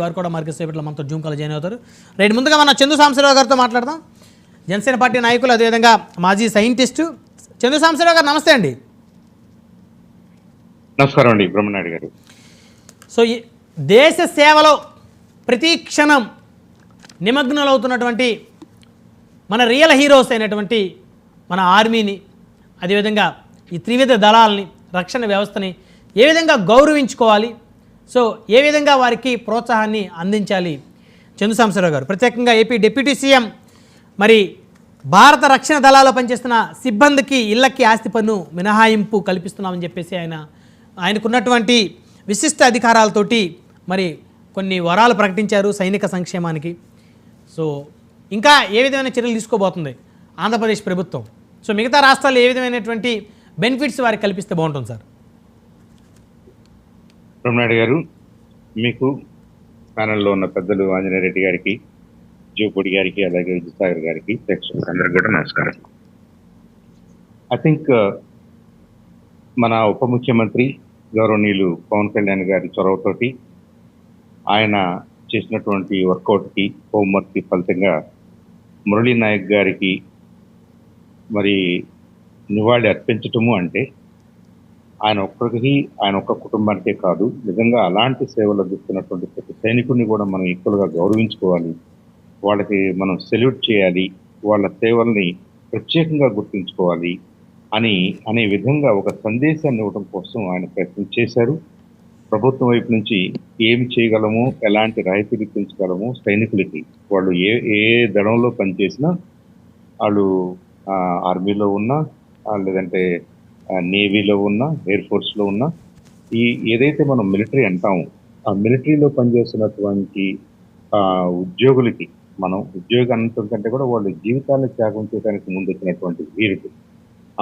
వారు కూడా మరికొద్ది సేపట్లో మనతో జూమ్ కాల్ జాయిన్ అవుతారు. రైట్, ముందుగా మన చందు సాంబశివరావు గారితో మాట్లాడదాం. జనసేన పార్టీ నాయకులు, అదేవిధంగా మాజీ సైంటిస్టు చందు సాంబశివరావు గారు, నమస్తే అండి. నమస్కారం అండి బ్రహ్మనాయుడు గారు. సో ఈ దేశ సేవలో ప్రతి క్షణం నిమగ్నలవుతున్నటువంటి మన రియల్ హీరోస్ అయినటువంటి మన ఆర్మీని, అదేవిధంగా ఈ త్రివిధ దళాలని, రక్షణ వ్యవస్థని ఏ విధంగా గౌరవించుకోవాలి, సో ఏ విధంగా వారికి ప్రోత్సాహాన్ని అందించాలి, చందు సాంబశివరావు గారు ప్రత్యేకంగా ఏపీ డిప్యూటీ సీఎం మరి భారత రక్షణ దళాల్లో పనిచేస్తున్న సిబ్బందికి ఇళ్లకి ఆస్తి పన్ను మినహాయింపు కల్పిస్తున్నామని చెప్పేసి ఆయనకున్నటువంటి విశిష్ట అధికారాలతోటి మరి కొన్ని వరాలు ప్రకటించారు సైనిక సంక్షేమానికి. సో ఇంకా ఏ విధమైన చర్యలు తీసుకోబోతుంది ఆంధ్రప్రదేశ్ ప్రభుత్వం? సో మిగతా రాష్ట్రాలు ఏ విధమైనటువంటి బెనిఫిట్స్ వారికి కల్పిస్తే బాగుంటుంది సార్? బ్రహ్మనాయుడు గారు, మీకు ప్యానెల్లో ఉన్న పెద్దలు ఆంజనేయ రెడ్డి గారికి, జూపూడి గారికి, అలాగే విజయసాగర్ గారికి, ప్రేక్షకులందరికీ కూడా నమస్కారం. ఐ థింక్ మన ఉప ముఖ్యమంత్రి గౌరవనీయులు పవన్ కళ్యాణ్ గారి చొరవతోటి ఆయన చేసినటువంటి వర్కౌట్కి, హోంవర్క్కి ఫలితంగా మురళీ నాయక్ గారికి మరి నివాళి అర్పించటము అంటే ఆయన ఒక్కరికి, ఆయన ఒక్క కుటుంబానికే కాదు, నిజంగా అలాంటి సేవలు అందిస్తున్నటువంటి ప్రతి సైనికుడిని కూడా మనం ఈక్వల్గా గౌరవించుకోవాలి, వాళ్ళకి మనం సెల్యూట్ చేయాలి, వాళ్ళ సేవల్ని ప్రత్యేకంగా గుర్తుంచుకోవాలి అనే విధంగా ఒక సందేశాన్ని ఇవ్వడం కోసం ఆయన ప్రయత్నం చేశారు. ప్రభుత్వం వైపు నుంచి ఏం చేయగలము, ఎలాంటి రాయితీలు పెంచగలము సైనికులకి, వాళ్ళు ఏ దళంలో పనిచేసినా, వాళ్ళు ఆర్మీలో ఉన్నా, లేదంటే నేవీలో ఉన్నా, ఎయిర్ ఫోర్స్లో ఉన్నా, ఏదైతే మనం మిలిటరీ అంటామో ఆ మిలిటరీలో పనిచేస్తున్నటువంటి ఉద్యోగులకి మనం ఉద్యోగం అంతం కంటే కూడా వాళ్ళ జీవితాన్ని త్యాగం చేయడానికి ముందు వచ్చినటువంటి వీరుడు,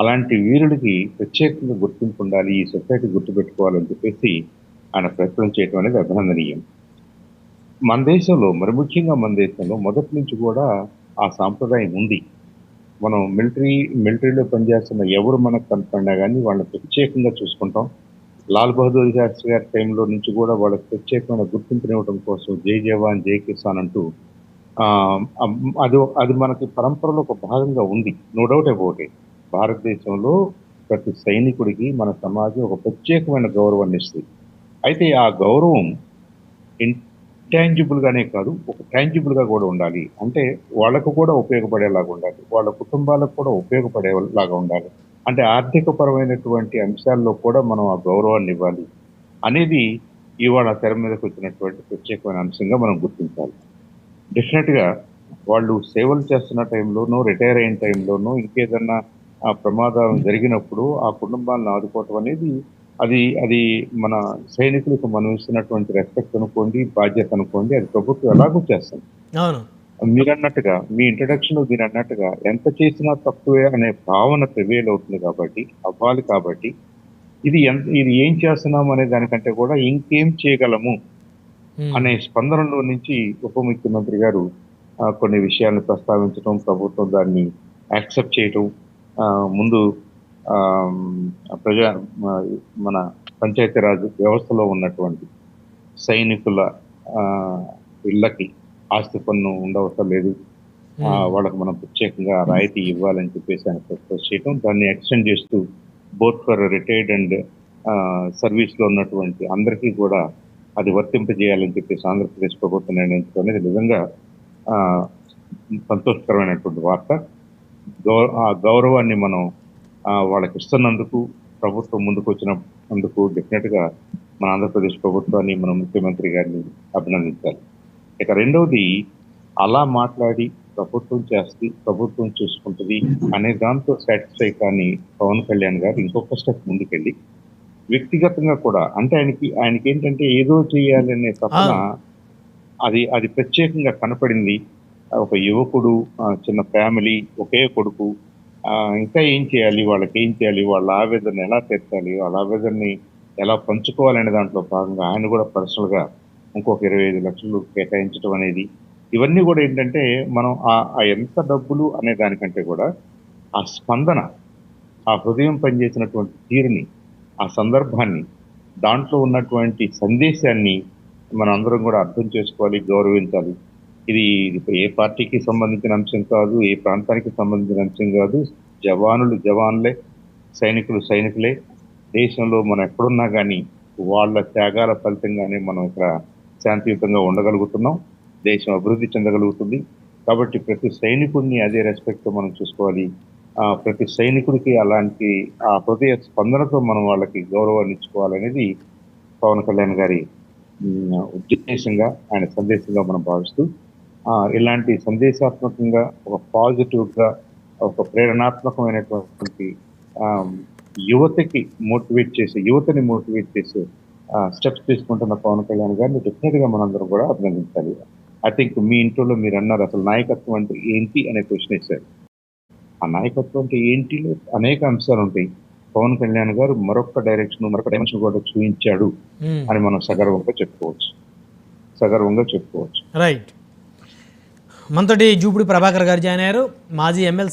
అలాంటి వీరుడికి ప్రత్యేకంగా గుర్తింపు ఉండాలి, ఈ సొసైటీ గుర్తుపెట్టుకోవాలని చెప్పేసి ఆయన ప్రయత్నం చేయడం అనేది అభినందనీయం. మన దేశంలో, మరి ముఖ్యంగా మన దేశంలో మొదటి నుంచి కూడా ఆ సాంప్రదాయం ఉంది. మనం మిలిటరీలో పనిచేస్తున్న ఎవరు మనకు కనపడినా కానీ వాళ్ళని ప్రత్యేకంగా చూసుకుంటాం. లాల్ బహదూర్ శాస్త్రి గారి టైంలో నుంచి కూడా వాళ్ళకి ప్రత్యేకమైన గుర్తింపునివ్వడం కోసం జై జవాన్ జై కిసాన్ అంటూ అది మనకి పరంపరలో ఒక భాగంగా ఉంది. No doubt about it. భారతదేశంలో ప్రతి సైనికుడికి మన సమాజం ఒక ప్రత్యేకమైన గౌరవాన్ని ఇస్తుంది. అయితే ఆ గౌరవం ఇంటాంజిబుల్గానే కాదు, ఒక టాంజిబుల్గా కూడా ఉండాలి. అంటే వాళ్ళకు కూడా ఉపయోగపడేలాగా ఉండాలి, వాళ్ళ కుటుంబాలకు కూడా ఉపయోగపడేలాగా ఉండాలి. అంటే ఆర్థికపరమైనటువంటి అంశాల్లో కూడా మనం ఆ గౌరవాన్ని ఇవ్వాలి అనేది ఇవాళ తెర మీదకి వచ్చినటువంటి ప్రత్యేకమైన అంశంగా మనం గుర్తించాలి. డెఫినెట్గా వాళ్ళు సేవలు చేస్తున్న టైంలోనూ, రిటైర్ అయిన టైంలోనూ, ఇంకేదన్నా ఆ ప్రమాదం జరిగినప్పుడు ఆ కుటుంబాలను ఆదుకోవటం అనేది అది మన సైనికులకు మనం ఇస్తున్నటువంటి రెస్పెక్ట్ అనుకోండి, బాధ్యత అనుకోండి, అది ప్రభుత్వం ఎలాగో చేస్తుంది. మీరన్నట్టుగా, మీ ఇంట్రడక్షన్ మీరు అన్నట్టుగా ఎంత చేసినా తక్కువే అనే భావన ప్రివేల్ అవుతుంది కాబట్టి, అవ్వాలి కాబట్టి, ఇది ఏం చేస్తున్నాం అనే దానికంటే కూడా ఇంకేం చేయగలము అనే స్పందనలో నుంచి ఉప ముఖ్యమంత్రి గారు కొన్ని విషయాలను ప్రస్తావించడం, ప్రభుత్వం దాన్ని యాక్సెప్ట్ చేయటం, ముందు మన పంచాయతీరాజ్ వ్యవస్థలో ఉన్నటువంటి సైనికుల ఇళ్ళకి ఆస్తి పన్ను ఉండవసరం లేదు, వాళ్ళకి మనం ప్రత్యేకంగా రాయితీ ఇవ్వాలని చెప్పేసి ఆయన ప్రపోజ్ చేయడం, దాన్ని ఎక్స్టెండ్ చేస్తూ బోత్ ఫర్ రిటైర్డ్ అండ్ సర్వీస్లో ఉన్నటువంటి అందరికీ కూడా అది వర్తింపజేయాలని చెప్పేసి ఆంధ్రప్రదేశ్ ప్రభుత్వం నిర్ణయించడం అనేది నిజంగా సంతోషకరమైనటువంటి వార్త. ఆ గౌరవాన్ని మనం వాళ్ళకి ఇస్తున్నందుకు, ప్రభుత్వం ముందుకు వచ్చినందుకు డెఫినెట్గా మన ఆంధ్రప్రదేశ్ ప్రభుత్వాన్ని, మన ముఖ్యమంత్రి గారిని అభినందించాలి. ఇక రెండవది, అలా మాట్లాడి ప్రభుత్వం చూసుకుంటుంది అనే దాంతో సాటిస్ఫై కానీ పవన్ కళ్యాణ్ గారు ఇంకొక స్టెప్ ముందుకెళ్ళి వ్యక్తిగతంగా కూడా, అంటే ఆయనకి ఏంటంటే ఏదో చేయాలి అనే తపన అది ప్రత్యేకంగా కనపడింది. ఒక యువకుడు, చిన్న ఫ్యామిలీ, ఒకే కొడుకు, ఇంకా ఏం చేయాలి, వాళ్ళకి ఏం చేయాలి, వాళ్ళ ఆవేదన ఎలా తీర్చాలి, వాళ్ళ ఆవేదనని ఎలా పంచుకోవాలనే దాంట్లో భాగంగా ఆయన కూడా పర్సనల్గా ఇంకొక 25 లక్షలు కేటాయించడం అనేది, ఇవన్నీ కూడా ఏంటంటే మనం ఆ ఎంత డబ్బులు అనే దానికంటే కూడా ఆ స్పందన, ఆ హృదయం పనిచేసినటువంటి తీరుని, ఆ సందర్భాన్ని, దాంట్లో ఉన్నటువంటి సందేశాన్ని మనం అందరం కూడా అర్థం చేసుకోవాలి, గౌరవించాలి. ఇది ఏ పార్టీకి సంబంధించిన అంశం కాదు, ఏ ప్రాంతానికి సంబంధించిన అంశం కాదు. జవానులు జవాన్లే, సైనికులు సైనికులే. దేశంలో మనం ఎక్కడున్నా కానీ వాళ్ళ త్యాగాల ఫలితంగానే మనం ఇక్కడ శాంతియుతంగా ఉండగలుగుతున్నాం, దేశం అభివృద్ధి చెందగలుగుతుంది. కాబట్టి ప్రతి సైనికుడిని అదే రెస్పెక్ట్తో మనం చూసుకోవాలి. ప్రతి సైనికుడికి అలాంటి ఆ హృదయ స్పందనతో మనం వాళ్ళకి గౌరవాన్ని ఇచ్చుకోవాలనేది పవన్ కళ్యాణ్ గారి ఉద్దేశంగా, ఆయన సందేశంగా మనం భావిస్తూ ఇలాంటి సందేశాత్మకంగా, ఒక పాజిటివ్గా, ఒక ప్రేరణాత్మకమైనటువంటి యువతని మోటివేట్ చేసే స్టెప్స్ తీసుకుంటున్న పవన్ కళ్యాణ్ గారిని డెఫినెట్గా మనందరం కూడా అభినందించాలి. ఐ థింక్ మీ ఇంట్లో మీరు అన్నారు అసలు నాయకత్వం అంటే ఏంటి అనే క్వశ్చన్ వేశారు. ఆ నాయకత్వం అంటే ఏంటిలో అనేక అంశాలు ఉంటాయి. పవన్ కళ్యాణ్ గారు మరొక డైమెన్షన్ కూడా చూపించాడు అని మనం సగర్వంగా చెప్పుకోవచ్చు. రైట్. మనతోటి జూపుడి ప్రభాకర్ గారు జాయిన్ అయ్యారు, మాజీ ఎమ్మెల్సీ.